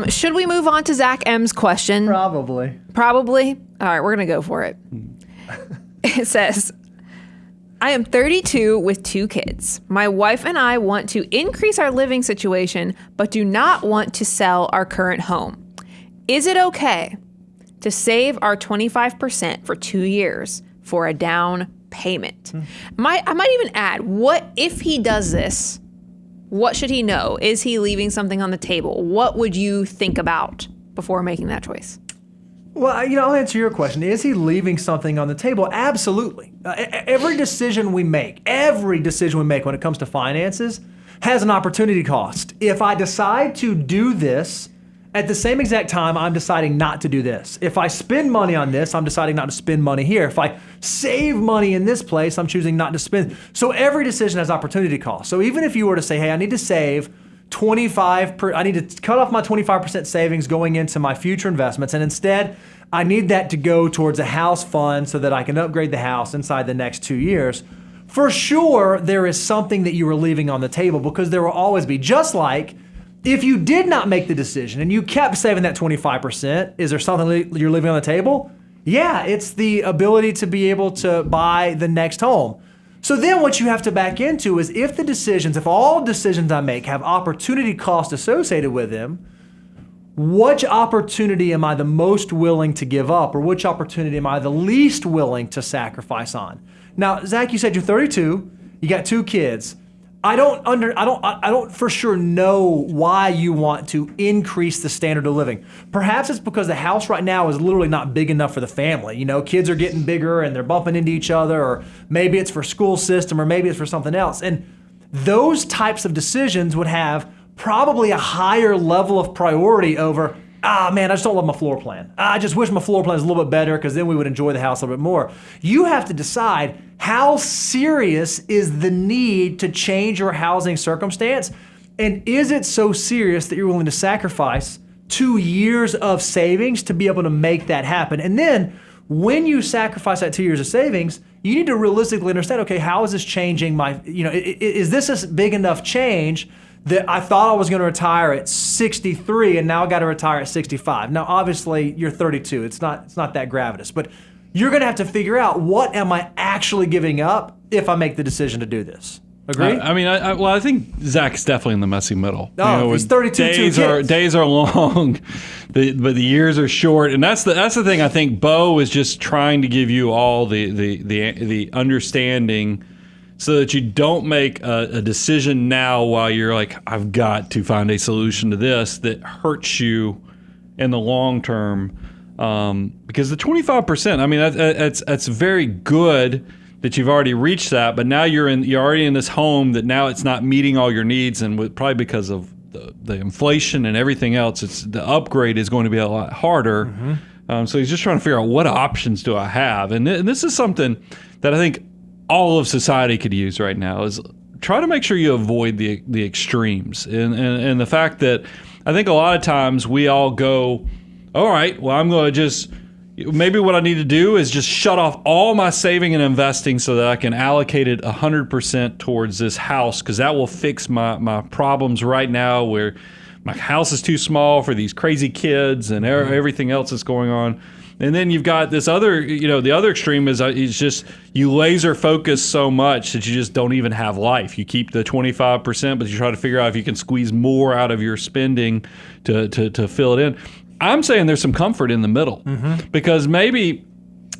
Should we move on to Zach M's question? Probably. Probably? All right, we're going to go for it. It says, I am 32 with 2 kids. My wife and I want to increase our living situation, but do not want to sell our current home. Is it okay to save our 25% for 2 years for a down payment? I might even add, what if he does this? What should he know? Is he leaving something on the table? What would you think about before making that choice? Well, I'll answer your question. Is he leaving something on the table? Absolutely. Every decision we make when it comes to finances has an opportunity cost. If I decide to do this, at the same exact time, I'm deciding not to do this. If I spend money on this, I'm deciding not to spend money here. If I save money in this place, I'm choosing not to spend. So every decision has opportunity cost. So even if you were to say, hey, I need to save I need to cut off my 25% savings going into my future investments, and instead I need that to go towards a house fund so that I can upgrade the house inside the next 2 years. For sure, there is something that you are leaving on the table, because there will always be, just like if you did not make the decision and you kept saving that 25%, is there something you're leaving on the table? Yeah, it's the ability to be able to buy the next home. So then what you have to back into is, if all decisions I make have opportunity cost associated with them, which opportunity am I the most willing to give up, or which opportunity am I the least willing to sacrifice on? Now, Zach, you said you're 32, you got 2 kids. I don't for sure know why you want to increase the standard of living. Perhaps it's because the house right now is literally not big enough for the family. Kids are getting bigger and they're bumping into each other, or maybe it's for school system, or maybe it's for something else. And those types of decisions would have probably a higher level of priority over, man, I just don't love my floor plan. I just wish my floor plan was a little bit better, because then we would enjoy the house a little bit more. You have to decide, how serious is the need to change your housing circumstance? And is it so serious that you're willing to sacrifice 2 years of savings to be able to make that happen? And then when you sacrifice that 2 years of savings, you need to realistically understand, okay, how is this changing my, is this a big enough change that I thought I was going to retire at 63 and now I got to retire at 65. Now, obviously, you're 32. It's not that gravitous, but you're going to have to figure out, what am I actually giving up if I make the decision to do this? Agree? I think Zach's definitely in the messy middle. Oh, he's 32. Days are long, but the years are short, and that's the thing. I think Bo is just trying to give you all the understanding, so that you don't make a decision now while you're like, I've got to find a solution to this that hurts you in the long term. Because the 25%, that's very good that you've already reached that, but now you're already in this home that now it's not meeting all your needs, and probably because of the inflation and everything else, the upgrade is going to be a lot harder. Mm-hmm. So he's just trying to figure out, what options do I have? And this is something that I think all of society could use right now, is try to make sure you avoid the extremes. And the fact that I think a lot of times we all go, all right, well, I'm going to maybe what I need to do is just shut off all my saving and investing so that I can allocate it 100% towards this house, because that will fix my problems right now, where my house is too small for these crazy kids and everything else that's going on. And then you've got this other, the other extreme is just you laser focus so much that you just don't even have life. You keep the 25%, but you try to figure out if you can squeeze more out of your spending to fill it in. I'm saying there's some comfort in the middle, because maybe,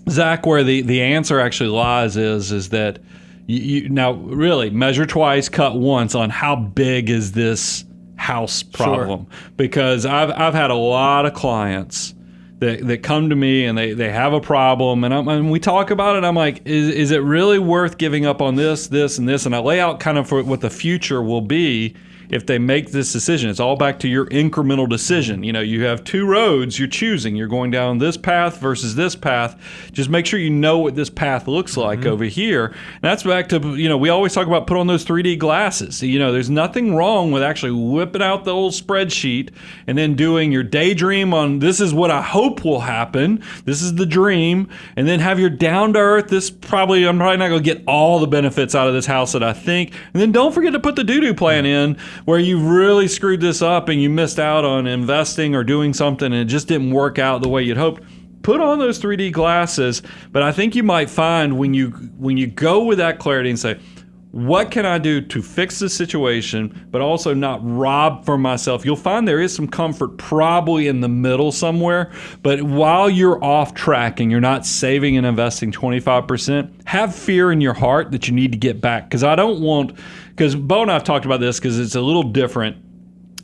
Zach, where the answer actually lies is that you now really measure twice, cut once on how big is this house problem. Sure. Because I've had a lot of clients that come to me and they have a problem, and we talk about it. I'm like, is it really worth giving up on this, and this? And I lay out kind of for what the future will be if they make this decision. It's all back to your incremental decision. You have 2 roads you're choosing. You're going down this path versus this path. Just make sure you know what this path looks like over here. And that's back to, we always talk about put on those 3D glasses. There's nothing wrong with actually whipping out the old spreadsheet and then doing your daydream on, this is what I hope will happen. This is the dream. And then have your down to earth, I'm probably not going to get all the benefits out of this house that I think. And then don't forget to put the do-do plan in, where you really screwed this up and you missed out on investing or doing something and it just didn't work out the way you'd hoped, put on those 3D glasses. But I think you might find when you go with that clarity and say, what can I do to fix this situation, but also not rob from myself? You'll find there is some comfort probably in the middle somewhere. But while you're off track and you're not saving and investing 25%, have fear in your heart that you need to get back. Because Bo and I have talked about this because it's a little different.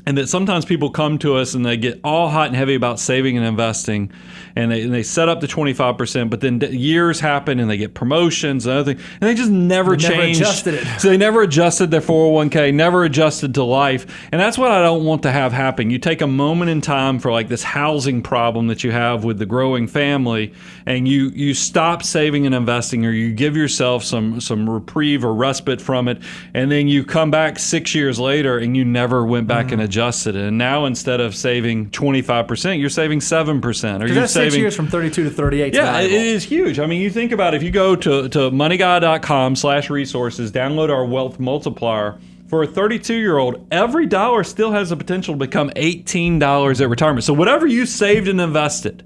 And that sometimes people come to us and they get all hot and heavy about saving and investing, and they set up the 25%, but then years happen and they get promotions and other things, and they just never changed. Never adjusted it. So they never adjusted their 401k, never adjusted to life. And that's what I don't want to have happen. You take a moment in time for like this housing problem that you have with the growing family, and you stop saving and investing, or you give yourself some reprieve or respite from it, and then you come back 6 years later and you never went back and adjusted it. And now instead of saving 25%, you're saving 7%. Or you're that's saving 6 years from 32 to 38. Yeah, it is huge. I mean, you think about it, if you go to moneyguy.com/resources, download our wealth multiplier. For a 32-year-old, every dollar still has the potential to become $18 at retirement. So whatever you saved and invested,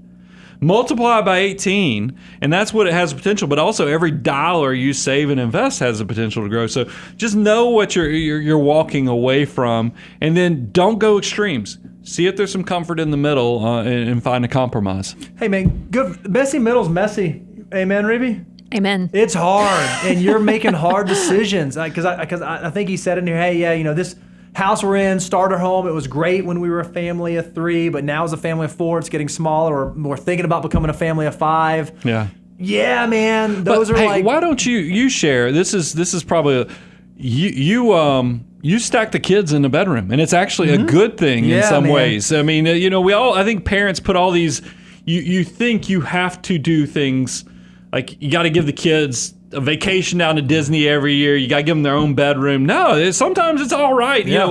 multiply by 18, and that's what it has the potential. But also, every dollar you save and invest has the potential to grow. So just know what you're walking away from, and then don't go extremes. See if there's some comfort in the middle, and find a compromise. Hey, man, good. Messy middle's messy. Amen, Reby? Amen. It's hard, and you're making hard decisions. Because I think he said in here, hey, yeah, this house we're in, starter home, it was great when we were a family of 3, but now as a family of 4, it's getting smaller, or we're thinking about becoming a family of 5. Yeah. Yeah, man. Those are like... Why don't you share? This is probably... You stack the kids in the bedroom, and it's actually a good thing in some ways. I mean, I think parents put all these... You think you have to do things... Like, you got to give the kids a vacation down to Disney every year. You got to give them their own bedroom. No, sometimes it's all right. Yeah.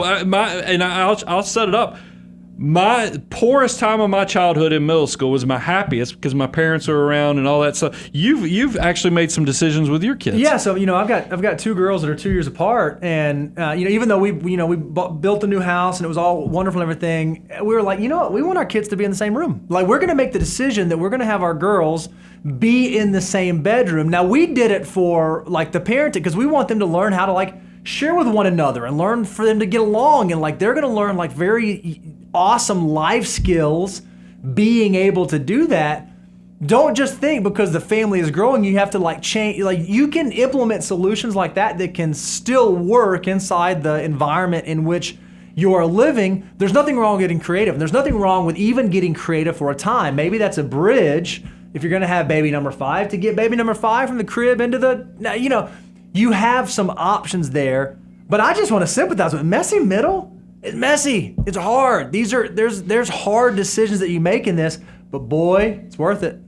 I'll set it up. My poorest time of my childhood in middle school was my happiest because my parents were around and all that stuff. You've actually made some decisions with your kids. Yeah, so I've got 2 girls that are 2 years apart, and even though we built a new house and it was all wonderful and everything, we were like, you know what, we want our kids to be in the same room. Like, we're going to make the decision that we're going to have our girls be in the same bedroom. Now, we did it for like the parenting because we want them to learn how to like share with one another and learn for them to get along, and like they're going to learn like very awesome life skills being able to do that. Don't just think because the family is growing you have to like change. Like, you can implement solutions like that can still work inside the environment in which you are living. There's nothing wrong with getting creative. There's nothing wrong with even getting creative for a time. Maybe that's a bridge if you're going to have baby number 5 to get baby number 5 from the crib into the, you have some options there. But I just want to sympathize with messy middle. It's messy. It's hard. There's hard decisions that you make in this, but boy, it's worth it.